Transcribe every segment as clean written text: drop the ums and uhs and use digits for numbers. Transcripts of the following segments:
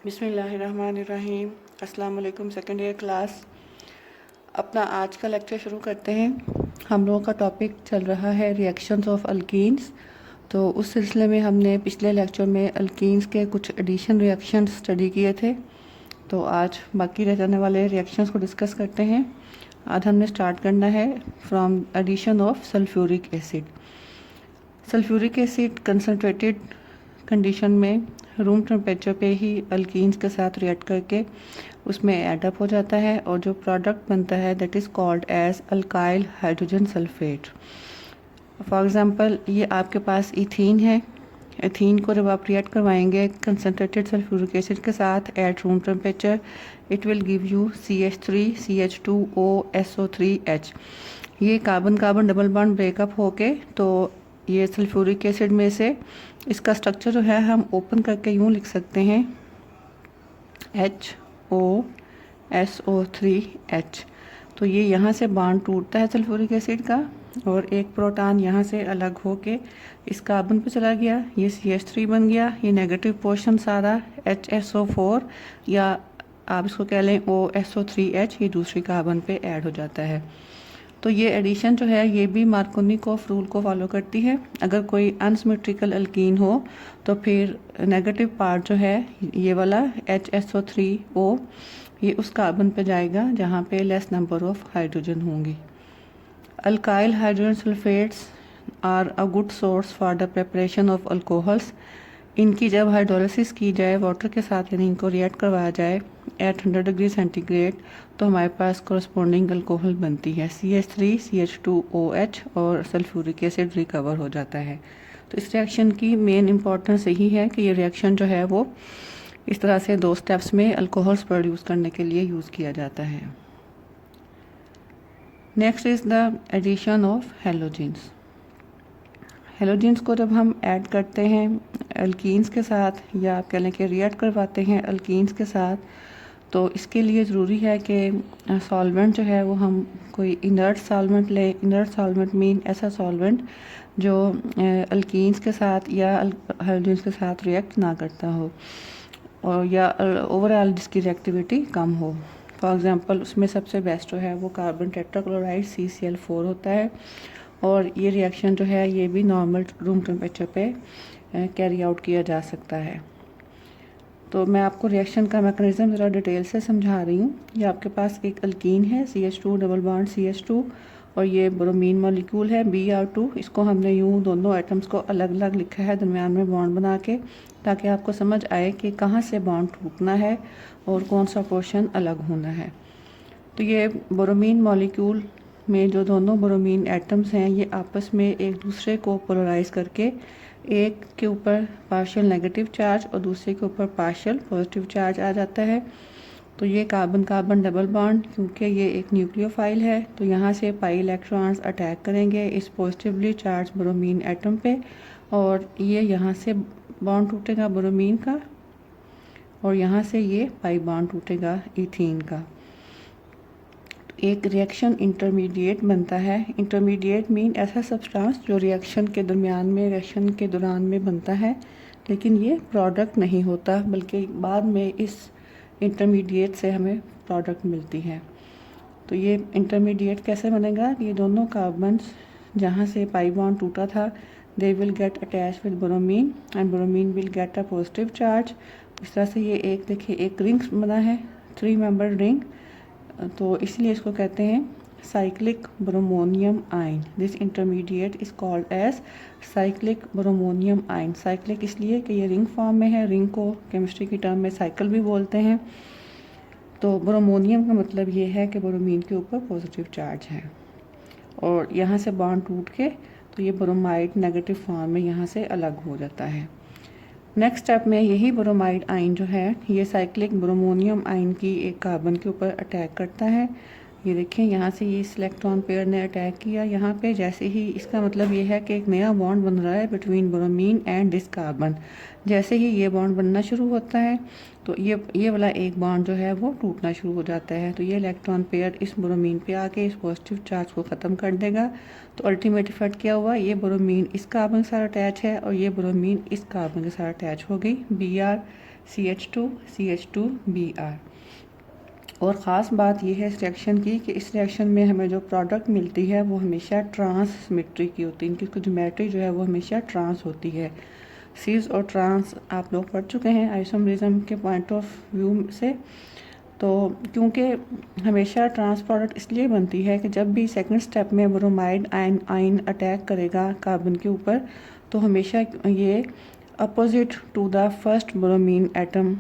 बिस्मिल्लाहिर्रहमानिर्रहीम। अस्सलाम वालेकुम सेकेंड ईयर क्लास। अपना आज का लेक्चर शुरू करते हैं। हम लोगों का टॉपिक चल रहा है रिएक्शंस ऑफ अल्कीन्स। तो उस सिलसिले में हमने पिछले लेक्चर में अल्कीन्स के कुछ एडिशन रिएक्शंस स्टडी किए थे। तो आज बाकी रह जाने वाले रिएक्शंस को डिस्कस करते हैं। आज हमने स्टार्ट करना है from addition of sulphuric acid. Sulphuric acid concentrated condition में रूम टेम्परेचर पे ही अल्कीन्स के साथ रिएक्ट करके उसमें एडअप हो जाता है और जो प्रोडक्ट बनता है that is called as alkyl hydrogen sulphate. For example ये आपके पास इथीन है। इथीन को जब आप रिएक्ट करवाएंगे कंसनट्रेटेड सल्फ्यूरिक एसिड के साथ at room temperature, it will give you CH3 CH2O SO3H। ये carbon carbon double bond breakup होके तो ये सल्फ्यूरिक एसिड में से इसका स्ट्रक्चर जो है हम ओपन करके यूँ लिख सकते हैं HOSO3H। तो ये यहाँ से बॉन्ड टूटता है सल्फ्यूरिक एसिड का और एक प्रोटॉन यहाँ से अलग होके इस कार्बन पे चला गया, ये CH3 बन गया। ये नेगेटिव पोर्शन सारा HSO4 या आप इसको कह लें OSO3H ये दूसरी कार्बन पे ऐड हो जाता है। तो ये एडिशन जो है ये भी मार्कोनिकॉफ रूल को फॉलो करती है। अगर कोई अनसिमेट्रिकल अल्कीन हो तो फिर नेगेटिव पार्ट जो है ये वाला HSO3O ये उस कार्बन पे जाएगा जहाँ पे लेस नंबर ऑफ हाइड्रोजन होंगी। Alkyl hydrogen sulphates are a good source for the preparation of alcohols. इनकी जब हाइड्रोलिसिस की जाए वाटर के साथ यानी इनको रिएक्ट करवाया जाए एट 100 डिग्री सेंटीग्रेड तो हमारे पास कोरस्पॉन्डिंग अल्कोहल बनती है CH3 CH2OH और सल्फ्यूरिक एसिड रिकवर हो जाता है। तो इस रिएक्शन की मेन इंपॉर्टेंस यही है कि ये रिएक्शन जो है वो इस तरह से 2 स्टेप्स में अल्कोहल्स प्रोड्यूस करने के लिए यूज़ किया जाता है। Next is the addition of halogens. Halogens को जब हम ऐड करते हैं अल्कीन्स के साथ या आप कह लें कि रिएक्ट करवाते हैं अल्कीन्स के साथ तो इसके लिए ज़रूरी है कि सॉल्वेंट जो है वो हम कोई इनर्ट सॉल्वेंट लें। इनर्ट सॉल्वेंट मीन ऐसा सॉल्वेंट जो अल्कीन्स के साथ या हेलोजेंस के साथ रिएक्ट ना करता हो और या ओवरऑल जिसकी रिएक्टिविटी कम हो। फॉर एग्ज़ाम्पल उसमें सबसे बेस्ट जो है वो कार्बन टेट्राक्लोराइड CCl4 होता है और ये रिएक्शन जो है ये भी नॉर्मल रूम टेम्परेचर पे कैरी आउट किया जा सकता है। तो मैं आपको रिएक्शन का मैकेनिज़्म ज़रा डिटेल से समझा रही हूँ। ये आपके पास एक अल्कीन है CH2 डबल बॉन्ड CH2 और ये ब्रोमीन मॉलिक्यूल है Br2। इसको हमने यूँ दोनों एटम्स को अलग अलग लिखा है दरमियान में बॉन्ड बना के ताकि आपको समझ आए कि कहाँ से बॉन्ड टूटना है और कौन सा पोर्शन अलग होना है। तो ये ब्रोमीन मॉलिक्यूल में जो दोनों ब्रोमीन एटम्स हैं ये आपस में एक दूसरे को पोलराइज करके एक के ऊपर पार्शियल नेगेटिव चार्ज और दूसरे के ऊपर पार्शियल पॉजिटिव चार्ज आ जाता है। तो ये कार्बन कार्बन डबल बॉन्ड क्योंकि ये एक न्यूक्लियोफाइल है तो यहाँ से पाई इलेक्ट्रॉन्स अटैक करेंगे इस पॉजिटिवली चार्ज ब्रोमीन एटम पे और ये यहाँ से बॉन्ड टूटेगा ब्रोमीन का और यहाँ से ये पाई बॉन्ड टूटेगा इथीन का। एक रिएक्शन इंटरमीडिएट बनता है। इंटरमीडिएट मीन ऐसा सब्सटेंस जो रिएक्शन के दरमियान में रिएक्शन के दौरान में बनता है लेकिन ये प्रोडक्ट नहीं होता बल्कि बाद में इस इंटरमीडिएट से हमें प्रोडक्ट मिलती है। तो ये इंटरमीडिएट कैसे बनेगा? ये दोनों कार्बन्स जहाँ से पाई बॉन्ड टूटा था they will get attach with bromine and bromine will get a positive charge. इस तरह से ये एक देखिए एक रिंग बना है 3 मेंबर रिंग। तो इसलिए इसको कहते हैं cyclic bromonium ion. This intermediate is called as cyclic bromonium ion. Cyclic इसलिए कि ये रिंग फॉर्म में है। रिंग को केमिस्ट्री की टर्म में साइकिल भी बोलते हैं। तो ब्रोमोनियम का मतलब ये है कि ब्रोमीन के ऊपर पॉजिटिव चार्ज है और यहाँ से बॉन्ड टूट के तो ये ब्रोमाइड नेगेटिव फॉर्म में यहाँ से अलग हो जाता है। नेक्स्ट स्टेप में यही ब्रोमाइड आयन जो है ये साइक्लिक ब्रोमोनियम आयन की एक कार्बन के ऊपर अटैक करता है। ये देखें यहाँ से ये इस इलेक्ट्रॉन पेयर ने अटैक किया यहाँ पे। जैसे ही इसका मतलब ये है कि एक नया बॉन्ड बन रहा है between bromine and this carbon. जैसे ही ये बॉन्ड बनना शुरू होता है तो ये वाला एक बॉन्ड जो है वो टूटना शुरू हो जाता है। तो ये इलेक्ट्रॉन पेयर इस ब्रोमीन पे आके इस पॉजिटिव चार्ज को ख़त्म कर देगा। तो अल्टीमेट इफेक्ट क्या हुआ? ये ब्रोमीन इस कार्बन के साथ अटैच है और ये ब्रोमीन इस कार्बन के साथ अटैच हो गई। Br CH2CH2Br। और ख़ास बात यह है इस रिएक्शन की कि इस रिएक्शन में हमें जो प्रोडक्ट मिलती है वो हमेशा ट्रांस सिमेट्री की होती है, इनकी ज्योमेट्री जो है वो हमेशा ट्रांस होती है। सीज और ट्रांस आप लोग पढ़ चुके हैं आइसोमरिज्म के पॉइंट ऑफ व्यू से। तो क्योंकि हमेशा ट्रांस प्रोडक्ट इसलिए बनती है कि जब भी सेकंड स्टेप में ब्रोमाइड आयन अटैक करेगा कार्बन के ऊपर, तो हमेशा ये opposite to the first bromine atom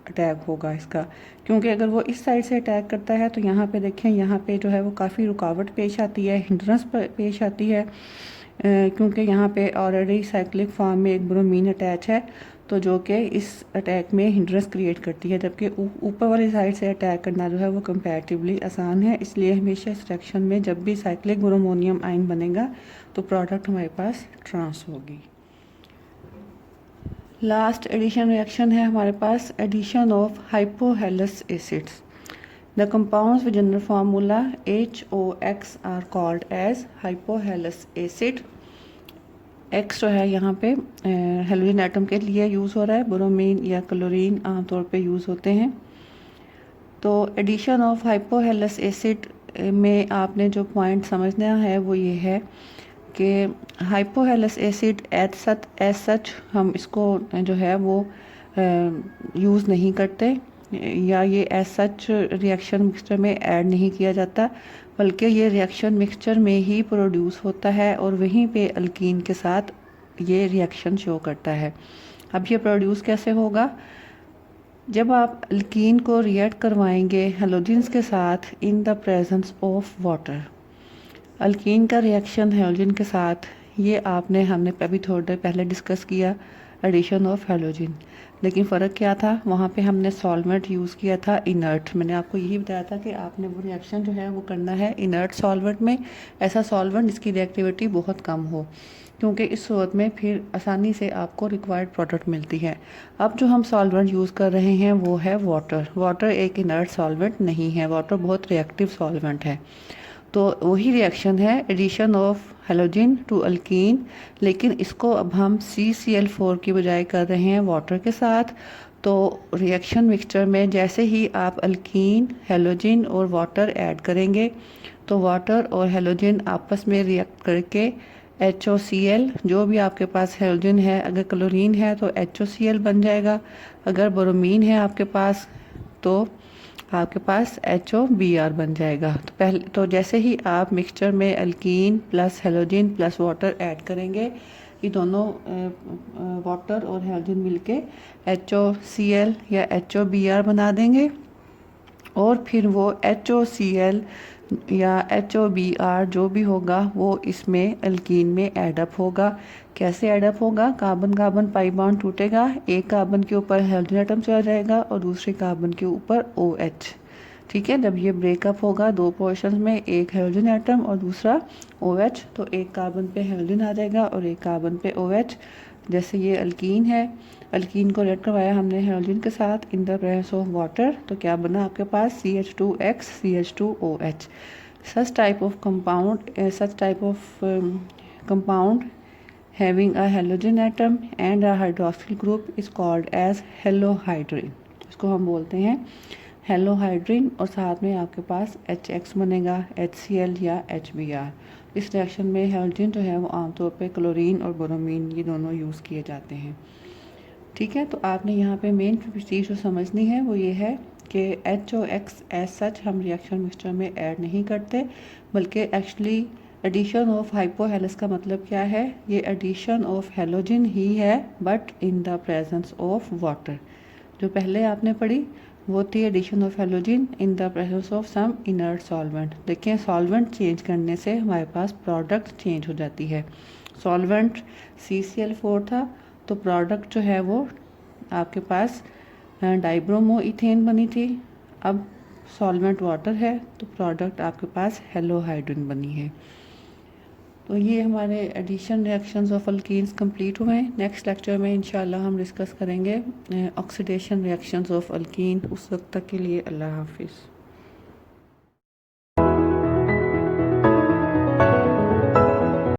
attack होगा इसका। क्योंकि अगर वो इस साइड से अटैक करता है तो यहाँ पे देखें, यहाँ पे जो है वो काफ़ी रुकावट पेश आती है, हिंड्रेंस पेश आती है, क्योंकि यहाँ पे ऑलरेडी साइक्लिक फॉर्म में एक ब्रोमीन अटैच है, तो जो कि इस अटैक में हिंड्रेंस क्रिएट करती है। जबकि ऊपर वाली साइड से अटैक करना जो है वो कंपैरेटिवली आसान है। इसलिए हमेशा इस रिएक्शन में जब भी साइक्लिक ब्रोमोनियम आयन बनेगा तो प्रोडक्ट हमारे पास ट्रांस होगी। लास्ट एडिशन रिएक्शन है हमारे पास addition of hypohalous acids. The compounds with general formula HOX are called as hypohalous acid. X जो है यहाँ पे हेलोजन एटम के लिए यूज़ हो रहा है, ब्रोमीन या क्लोरीन आमतौर पे यूज़ होते हैं। तो एडिशन ऑफ हाइपोहेलस एसिड में आपने जो पॉइंट समझना है वो ये है कि हाइपोहेलस एसिड एज सच हम इसको जो है वो यूज़ नहीं करते, या ये एज सच रिएक्शन मिक्सचर में ऐड नहीं किया जाता, बल्कि ये रिएक्शन मिक्सचर में ही प्रोड्यूस होता है और वहीं पे अल्कीन के साथ ये रिएक्शन शो करता है। अब ये प्रोड्यूस कैसे होगा? जब आप अल्कीन को रिएक्ट करवाएंगे हेलोजन्स के साथ इन the presence of water. Alkyne का रिएक्शन हेलोजन के साथ, ये हमने अभी थोड़ी देर पहले डिस्कस किया एडिशन ऑफ हेलोजन। लेकिन फ़र्क क्या था? वहाँ पे हमने सॉल्वेंट यूज़ किया था इनर्ट। मैंने आपको यही बताया था कि आपने वो रिएक्शन जो है वो करना है इनर्ट सॉल्वेंट में, ऐसा सॉल्वेंट जिसकी रिएक्टिविटी बहुत कम हो, क्योंकि इस सूरत में फिर आसानी से आपको रिक्वायर्ड प्रोडक्ट मिलती है। अब जो हम सॉल्वेंट यूज़ कर रहे हैं वो है वाटर। वाटर एक इनर्ट सॉल्वेंट नहीं है, वाटर बहुत रिएक्टिव सॉल्वेंट है। तो वही रिएक्शन है addition of halogen to alkene, लेकिन इसको अब हम CCl4 की बजाय कर रहे हैं वाटर के साथ। तो रिएक्शन मिक्सचर में जैसे ही आप अल्कीन, हेलोजन और वाटर ऐड करेंगे तो वाटर और हेलोजन आपस में रिएक्ट करके HOCl, जो भी आपके पास हेलोजन है, अगर क्लोरीन है तो HOCl बन जाएगा, अगर ब्रोमीन है आपके पास तो आपके पास HOBr बन जाएगा। तो जैसे ही आप मिक्सचर में alkyne plus halogen plus water add करेंगे, ये दोनों वाटर और हेलोजन मिलके HOCl या HOBr बना देंगे, और फिर वो HOCl या HOBr जो भी होगा वो इसमें अल्कीन में एडअप होगा। कैसे एडअप होगा? कार्बन कार्बन पाई बॉन्ड टूटेगा, एक कार्बन के ऊपर हेलोजन एटम चला जाएगा और दूसरे कार्बन के ऊपर OH। ठीक है, जब ये ब्रेकअप होगा दो पोर्शंस में, एक हेलोजन एटम और दूसरा OH, तो एक कार्बन पे हेलोजन आ जाएगा और एक कार्बन पे OH। जैसे ये अल्कीन है, अल्कीन को रिएक्ट करवाया हमने हेलोजन के साथ इन द प्रेजेंस ऑफ वाटर, तो क्या बना आपके पास CH2X CH2OH। Such type of compound having a halogen atom and a hydroxyl group is called as halohydrin. इसको हम बोलते हैं हेलोहाइड्रिन, और साथ में आपके पास HX बनेगा, HCl या HBr। इस रिएक्शन में हेलोजन जो है वो आमतौर पे क्लोरीन और ब्रोमीन ये दोनों यूज़ किए जाते हैं। ठीक है, तो आपने यहाँ पे मेन चीज़ जो समझनी है वो ये है कि HOX एज सच हम रिएक्शन मिक्सचर में ऐड नहीं करते, बल्कि एक्चुअली एडिशन ऑफ हाइपोहेलस का मतलब क्या है? ये एडिशन ऑफ हेलोजन ही है, but in the presence of water. जो पहले आपने पढ़ी वो थी addition of halogen in the presence of some inert solvent. देखिए, सॉल्वेंट चेंज करने से हमारे पास प्रोडक्ट चेंज हो जाती है। सॉल्वेंट CCl4 था, तो प्रोडक्ट जो है वो आपके पास डाइब्रोमो इथेन बनी थी। अब सॉल्वेंट वाटर है तो प्रोडक्ट आपके पास हेलोहाइड्रिन बनी है। तो ये हमारे addition reactions of alkenes complete हुए हैं। नेक्स्ट लेक्चर में इंशाल्लाह हम डिस्कस करेंगे ऑक्सीडेशन रिएक्शंस ऑफ अल्कीन। उस वक्त तक के लिए अल्लाह हाफिज़।